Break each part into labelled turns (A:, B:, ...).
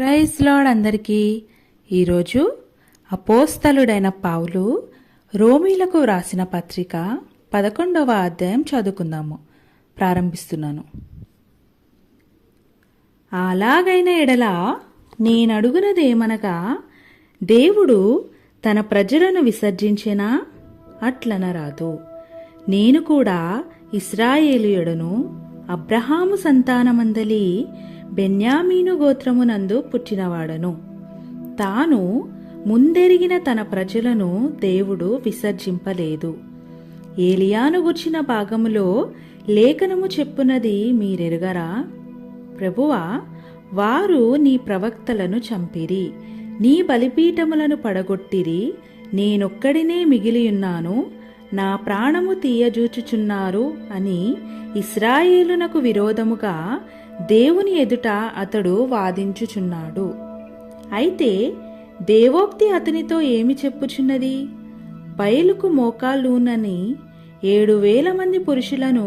A: Praise lord అందరికీ. ఈరోజు అపోస్తలుడైన పౌలు రోమీలకు వ్రాసిన పత్రిక 11వ అధ్యాయం చదువుకుందాము. ప్రారంభిస్తున్నాను. అలాగైన ఎడల నేనడుగునదేమనగా, దేవుడు తన ప్రజలను విసర్జించెనా? అట్లనరాదు. నేను కూడా ఇశ్రాయేలీయుడను, అబ్రహాము సంతానమందలి బెన్యామీను గోత్రమునందు పుట్టినవాడను. తాను ముందెరిగిన తన ప్రజలను దేవుడు విసర్జింపలేదు. ఏలియాను గుర్చిన భాగములో లేఖనము చెప్పునది మీరెరుగరా? ప్రభువా, వారు నీ ప్రవక్తలను చంపిరి, నీ బలిపీఠములను పడగొట్టిరి, నేనొక్కడినే మిగిలియున్నాను, నా ప్రాణము తీయజూచుచున్నారు అని ఇశ్రాయేలునకు విరోధముగా దేవుని ఎదుట అతడు వాదించుచున్నాడు. అయితే దేవోక్తి అతనితో ఏమి చెప్పుచున్నది? బయలుకు మోకాళ్ళూనని 7,000 మంది పురుషులను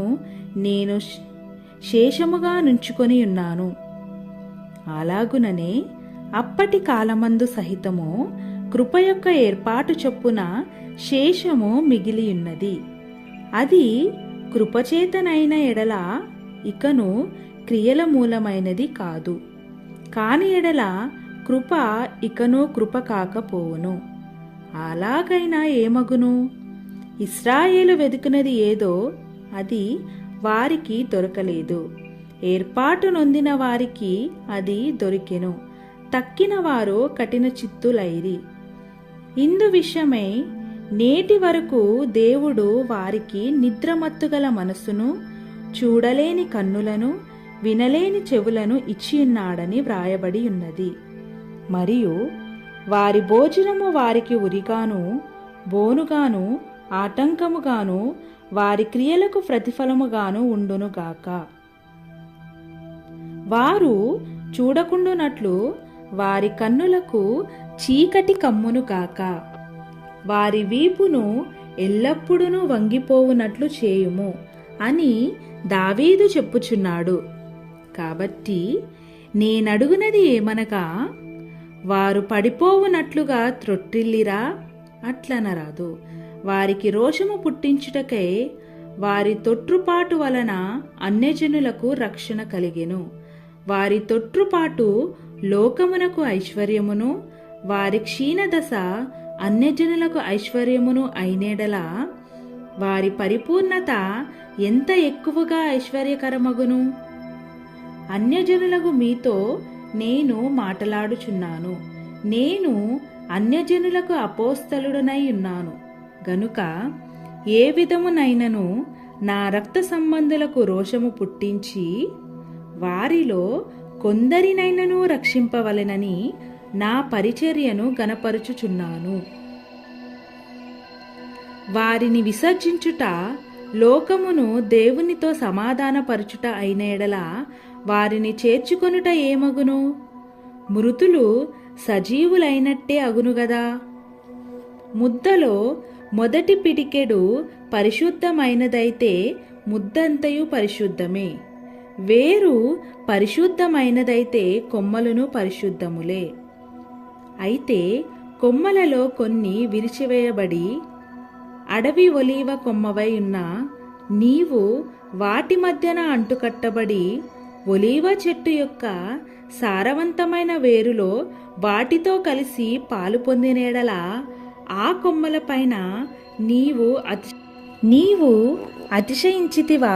A: నేను శేషముగా నుంచుకొని ఉన్నాను. అలాగుననే అప్పటి కాలమందు సహితము కృప యొక్క ఏర్పాటు చొప్పున శేషము మిగిలియున్నది. అది కృపచేతనైన ఎడల ఇకను క్రియల మూలమైనది కాదు. కాని ఎడల కృప ఇకను కృప కాకపోవును. అలాగైనా ఏమగును? ఇశ్రాయేలు వెదుకున్నది ఏదో అది వారికి దొరకలేదు. ఏర్పాటు నొందిన వారికి అది దొరికెను. తక్కిన వారు కఠిన చిత్తులైరి. ఇందు విషయమై నేటి వరకు దేవుడు వారికి నిద్రమత్తుగల మనస్సును, చూడలేని కన్నులను, వినలేని చెవులను ఇచ్చియున్నాడని వ్రాయబడి ఉన్నది. మరియు వారి భోజనము వారికి ఉరిగాను, బోనుగాను, ఆటంకముగాను, వారి క్రియలకు ప్రతిఫలముగాను ఉండునుగాక. వారు చూడకుండునట్లు వారి కన్నులకు చీకటి కమ్మునుగాక. వారి వీపును ఎల్లప్పుడూ వంగిపోవునట్లు చేయుము అని దావీదు చెప్పుచున్నాడు. కాబట్టి నేనడుగునది ఏమనగా, వారు పడిపోవునట్లుగా త్రొట్టిల్లిరా? అట్లనరాదు. వారికి రోషము పుట్టించుటకై వారి తొట్రుపాటు వలన అన్యజనులకు రక్షణ కలిగెను. వారి తొట్రుపాటు లోకమునకు ఐశ్వర్యమును, వారి క్షీణదశ అన్యజనులకు ఐశ్వర్యమును అయినేడలా వారి పరిపూర్ణత ఎంత ఎక్కువగా ఐశ్వర్యకరమగును. అన్యజనులకు మీతో నేను మాటలాడుచున్నాను. నేను అన్యజనులకు అపోస్తలుడనై ఉన్నాను గనుక ఏ విధమునైనను నా రక్త సంబంధులకు రోషము పుట్టించి వారిలో కొందరినైనను రక్షింపవలెనని నా పరిచర్యను గనపరుచుచున్నాను. వారిని విసర్జించుట లోకమును దేవునితో సమాధానపరచుట అయిన ఎడల వారిని చేర్చుకొనుట ఏమగును? మృతులు సజీవులైనట్టే అగును గదా. ముద్దలో మొదటి పిడికెడు పరిశుద్ధమైనదైతే ముద్దంతయు పరిశుద్ధమే. వేరు పరిశుద్ధమైనదైతే కొమ్మలును పరిశుద్ధములే. అయితే కొమ్మలలో కొన్ని విరిచివేయబడి అడవి ఒలీవ కొమ్మవై ఉన్న నీవు వాటి మధ్యన అంటుకట్టబడి ఒలీవ చెట్టు యొక్క సారవంతమైన వేరులో వాటితో కలిసి పాలు పొందినేడలా ఆ కొమ్మల పైన నీవు అతిశయించితివా?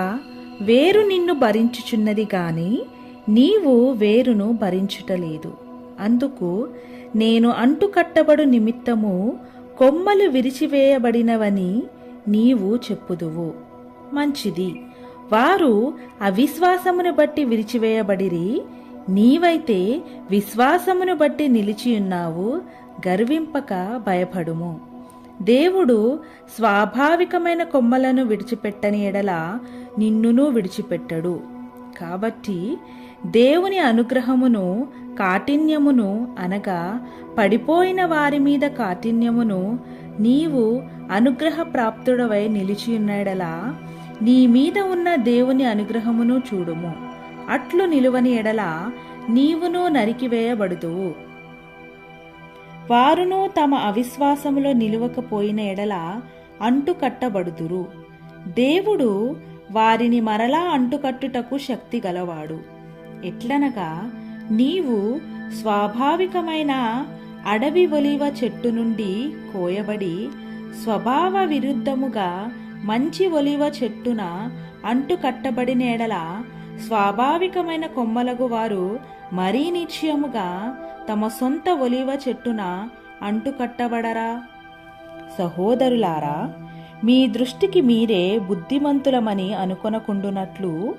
A: వేరు నిన్ను భరించుచున్నది గాని నీవు వేరును భరించుటలేదు. అందుకు నేను అంటుకట్టబడు నిమిత్తము కొమ్మలు విరిచివేయబడినవని నీవు చెప్పుదువు. మంచిది. వారు అవిశ్వాసమును బట్టి విరిచివేయబడిరి, నీవైతే విశ్వాసమును బట్టి నిలిచియున్నావు. గర్వింపక భయపడుము. దేవుడు స్వాభావికమైన కొమ్మలను విడిచిపెట్టని ఎడల నిన్నును విడిచిపెట్టడు. కాబట్టి దేవుని అనుగ్రహమును కాఠిన్యమును అనగా పడిపోయిన వారి మీద కాఠిన్యమును నీవు అనుగ్రహ ప్రాప్తుడవై నిలిచియున్నడలా నీ మీద ఉన్న దేవుని అనుగ్రహమును చూడుము. అట్లు నిలువని ఎడల నీవును నరికివేయబడుదువు. వారును తమ అవిశ్వాసములో నిలువకపోయిన ఎడల అంటుకట్టబడుదురు. దేవుడు వారిని మరలా అంటుకట్టుటకు శక్తి గలవాడు. ఎట్లనగా నీవు స్వాభావికమైన అడవి ఒలివ చెట్టు నుండి కోయబడి స్వభావ విరుద్ధముగా మంచి ఒలివ చెట్టున అంటుకట్టబడిన ఎడల స్వాభావికమైన కొమ్మలగు వారు మరీ నిశ్చయముగా తమ సొంత ఒలివ చెట్టున అంటుకట్టబడరా? సహోదరులారా, మీ దృష్టికి మీరే బుద్ధిమంతులమని అనుకొనకుండునట్లు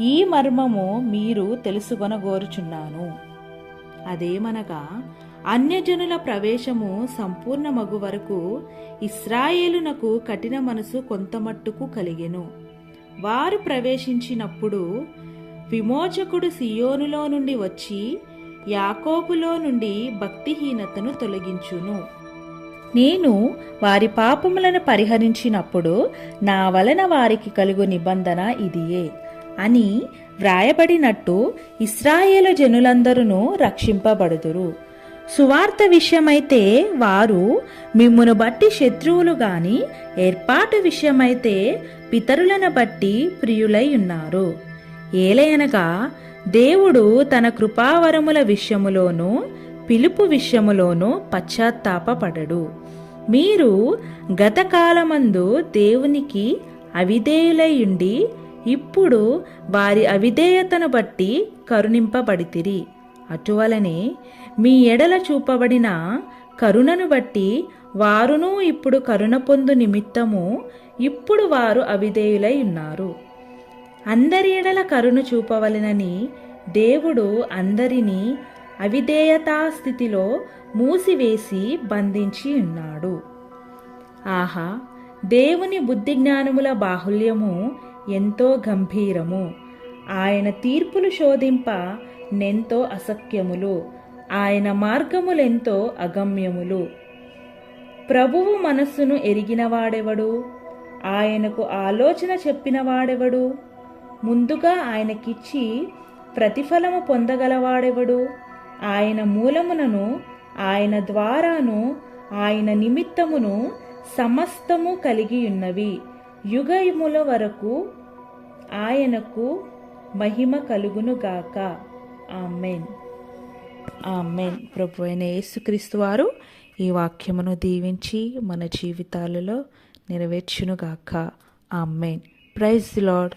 A: ఈ మర్మము మీరు తెలుసుకొనగోరుచున్నాను. అదేమనగా అన్యజనుల ప్రవేశము సంపూర్ణమగు వరకు ఇశ్రాయేలునకు కఠిన మనసు కొంతమట్టుకు కలిగెను. వారు ప్రవేశించినప్పుడు విమోచకుడు సియోనులో నుండి వచ్చి యాకోబులో నుండి భక్తిహీనతను తొలగించును. నేను వారి పాపములను పరిహరించినప్పుడు నా వలన వారికి కలుగు నిబంధన ఇదియే అని వ్రాయబడినట్టు ఇశ్రాయేలు జనులందరూ రక్షింపబడుదురు. సువార్త విషయమైతే వారు మిమ్మును బట్టి శత్రువులు గాని ఏర్పాటు విషయమైతే పితరులను బట్టి ప్రియులై ఉన్నారు. ఏలయనగా దేవుడు తన కృపావరముల విషయములోనూ పిలుపు విషయములోనూ పశ్చాత్తాపపడడు. మీరు గతకాలమందు దేవునికి అవిధేయులైయుండి ఇప్పుడు వారి అవిధేయతను బట్టి కరుణింపబడితిరి. అటువలనే మీ ఎడల చూపబడిన కరుణను బట్టి వారును ఇప్పుడు కరుణ పొందు నిమిత్తము ఇప్పుడు వారు అవిధేయులై ఉన్నారు. అందరి ఎడల కరుణ చూపవలెనని దేవుడు అందరినీ అవిధేయతా స్థితిలో మూసివేసి బంధించి ఉన్నాడు. ఆహా, దేవుని బుద్ధి జ్ఞానముల బాహుల్యము ఎంతో గంభీరము. ఆయన తీర్పులు శోధింప నెంతో అసఖ్యములు. ఆయన మార్గములెంతో అగమ్యములు. ప్రభువు మనస్సును ఎరిగినవాడెవడు? ఆయనకు ఆలోచన చెప్పినవాడెవడు? ముందుగా ఆయనకిచ్చి ప్రతిఫలము పొందగలవాడెవడు? ఆయన మూలమునను ఆయన ద్వారాను ఆయన నిమిత్తమును సమస్తము కలిగి ఉన్నవి. యుగముల వరకు ఆయనకు మహిమ కలుగునుగాక. ఆమెన్. ఆమెన్. ప్రభు అయిన యేసుక్రీస్తు వారు ఈ వాక్యమును దీవించి మన జీవితాలలో నెరవేర్చునుగాక. ఆమెన్. Praise the lord.